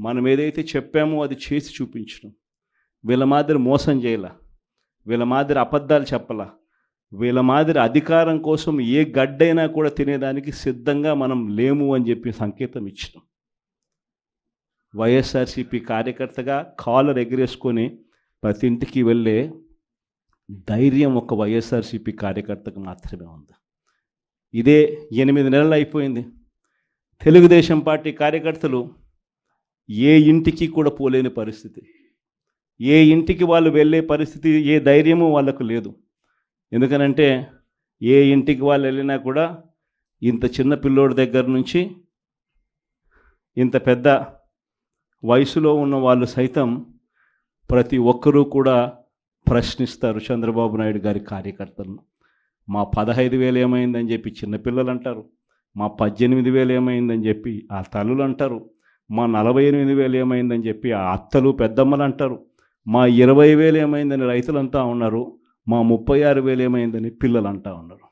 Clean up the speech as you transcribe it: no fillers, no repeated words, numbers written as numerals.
మనం ఏదైతే చెప్పామో అది చేసి చూపించడం. వీళ్ళ మాదిరి మోసం చేయలా, వీళ్ళ మాదిరి అబద్ధాలు చెప్పలా, వీళ్ళ మాదిరి అధికారం కోసం ఏ గడ్డైనా కూడా తినేదానికి సిద్ధంగా మనం లేము అని చెప్పి సంకేతం ఇచ్చినాం. వైఎస్ఆర్సీపీ కార్యకర్తగా కాలర్ ఎగరేసుకొని ప్రతి ఇంటికి వెళ్ళే ధైర్యం ఒక వైఎస్ఆర్సీపీ కార్యకర్తకు మాత్రమే ఉంది. ఇదే 8 నెలలు అయిపోయింది. తెలుగుదేశం పార్టీ కార్యకర్తలు ఏ ఇంటికి కూడా పోలేని పరిస్థితి, ఏ ఇంటికి వాళ్ళు వెళ్ళే పరిస్థితి, ఏ ధైర్యము వాళ్ళకు లేదు. ఎందుకనంటే ఏ ఇంటికి వాళ్ళు వెళ్ళినా కూడా ఇంత చిన్న పిల్లోడి దగ్గర నుంచి ఇంత పెద్ద వయసులో ఉన్న వాళ్ళు సైతం ప్రతి ఒక్కరూ కూడా ప్రశ్నిస్తారు చంద్రబాబు నాయుడు గారి కార్యకర్తలను. మా 15,000 ఏమైందని చెప్పి చిన్నపిల్లలు అంటారు, మా 18,000 ఏమైందని చెప్పి ఆ తల్లులు అంటారు, మా 48,000 ఏమైందని చెప్పి ఆ అత్తలు పెద్దమ్మలు అంటారు, మా 20,000 ఏమైందని రైతులంతా ఉన్నారు, మా 36,000 ఏమైందని పిల్లలు అంటా ఉన్నారు.